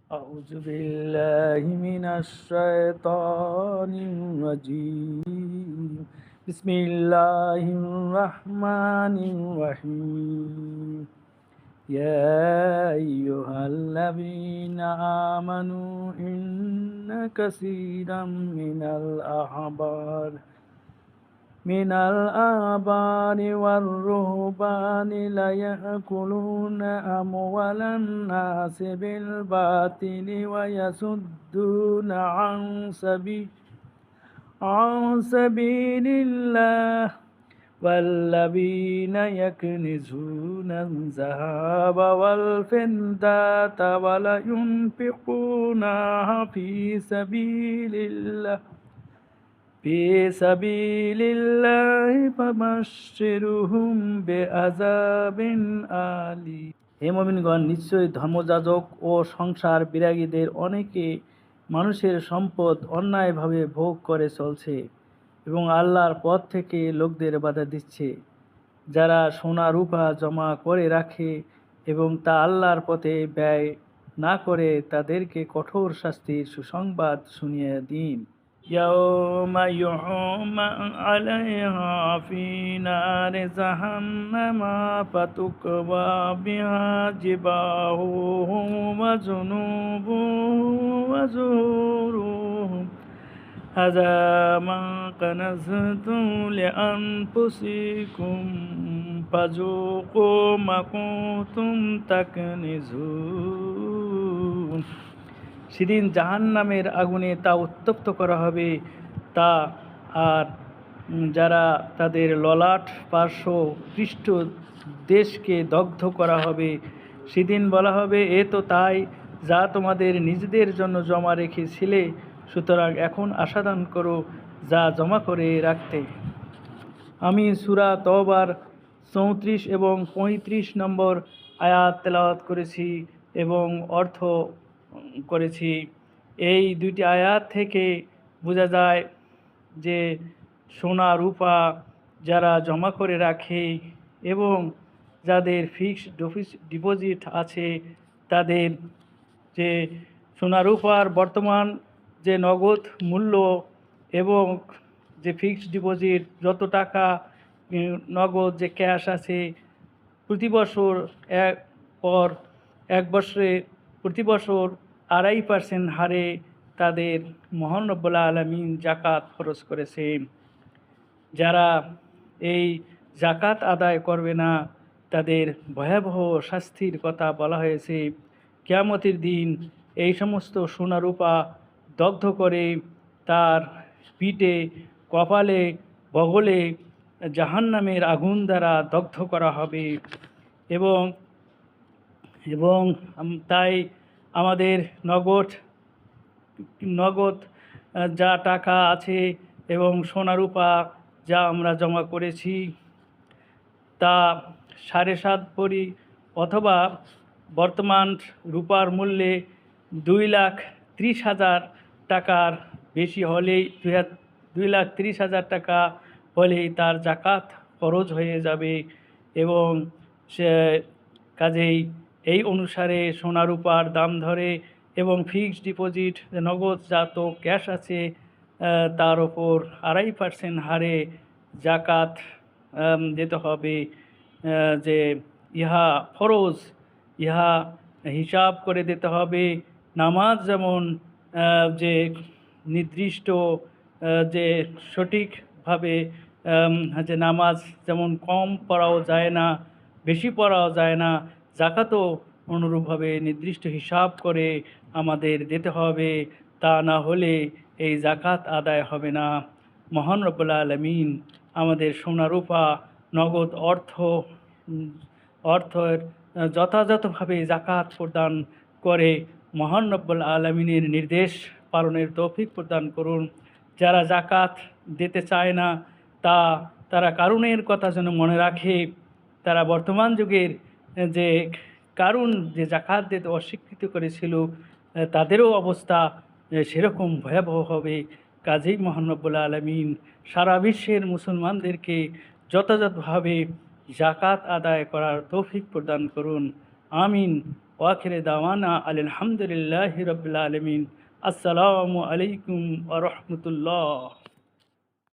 أعوذ بالله من الشيطان الرجيم بسم الله الرحمن الرحيم يا أيها الذين آمنوا إن كثيرا من الأحبار والرهبان ليأكلون أموال الناس بالباطل ويصدون عن سبيل الله والذين يكنزون الذهب والفضة ولا ينفقونها في سبيل الله فبشرهم بعذاب আলীম। হে মুমিনগণ, নিশ্চয়ই ধর্মযাজক ও সংসার বিরাগীদের অনেকে মানুষের সম্পদ অন্যায়ভাবে ভোগ করে চলছে এবং আল্লাহর পথ থেকে লোকদের বাধা দিচ্ছে। যারা সোনা রূপা জমা করে রাখে এবং তা আল্লাহর পথে ব্যয় না করে তাদেরকে কঠোর শাস্তির সুসংবাদ শুনিয়ে দিন। يوم يحمى عليها في نار جهنم فتكوى بها جباههم وجنوبهم وظهورهم هذا ما كنزتم لأنفسكم فذوقوا ما كنتم تكنزون। সেদিন জাহান্নামের আগুনে তা উত্তপ্ত করা হবে, তা আর যারা তাদের ললাট পার্শ্ব পৃষ্ঠ দেশকে দগ্ধ করা হবে। সেদিন বলা হবে, এ তো তাই যা তোমাদের নিজেদের জন্য জমা রেখেছিলে, সুতরাং এখন আস্বাদন করো যা জমা করে রাখতে। আমি সূরা তওবার 34 এবং 35 নম্বর আয়াত তেলাওয়াত করেছি এবং অর্থ করেছি। এই দুইটি আয়াত থেকে বোঝা যায় যে সোনা রূপা যারা জমা করে রাখে এবং যাদের ফিক্সড ডিপোজিট আছে, তাদের যে সোনা রূপার বর্তমান যে নগদ মূল্য এবং যে ফিক্সড ডিপোজিট যত টাকা নগদ যে ক্যাশ আছে, প্রতি বছর এক বছরে প্রতি বছর 2.5% হারে তাদের মহান রব্বুল আলামিন জাকাত খরচ করেছে। যারা এই জাকাত আদায় করবে না তাদের ভয়াবহ শাস্তির কথা বলা হয়েছে। কিয়ামতের দিন এই সমস্ত সোনা রূপা দগ্ধ করে তার পিঠে, কপালে, বগলে জাহান্নামের আগুন দ্বারা দগ্ধ করা হবে এবং তাই আমাদের নগদ যা টাকা আছে এবং সোনা রূপা যা আমরা জমা করেছি তা 7.5 ভরি অথবা বর্তমান রূপার মূল্যে 2,30,000 টাকার বেশি হলেই 2,30,000 টাকা হলেই তার জাকাত খরচ হয়ে যাবে এবং সে কাজেই এই অনুসারে সোনা রূপার দাম ধরে এবং ফিক্সড ডিপোজিট নগদজাত ক্যাশ আছে তার ওপর 2.5% হারে জাকাত দিতে হবে। যে ইহা ফরজ, ইহা হিসাব করে দিতে হবে। নামাজ যেমন যে নির্দিষ্ট যে সঠিকভাবে যে নামাজ যেমন কম পড়াও যায় না, বেশি পড়াও যায় না, জাকাতও অনুরূপভাবে নির্দিষ্ট হিসাব করে আমাদের দিতে হবে। তা না হলে এই জাকাত আদায় হবে না। মহান রব্বুল আলামিন আমাদের সোনা রূপা নগদ অর্থের যথাযথভাবে জাকাত প্রদান করে মহান রব্বুল আলামিনের নির্দেশ পালনের তৌফিক প্রদান করুন। যারা জাকাত দিতে চায় না তারা কারুনের কথা যেন মনে রাখে। তারা বর্তমান যুগের যে কারুন যে জাকাত দিতে অস্বীকৃত করেছিল তাদেরও অবস্থা সেরকম ভয়াবহ হবে। কাজেই মহান রব্বুল আলামিন সারা বিশ্বের মুসলমানদেরকে যথাযথভাবে জাকাত আদায় করার তৌফিক প্রদান করুন। আমিন। ওয়াখিরে দাওয়ানা আলহামদুলিল্লাহি রাব্বিল আলামিন। আসসালামু আলাইকুম ওয়া রাহমাতুল্লাহ।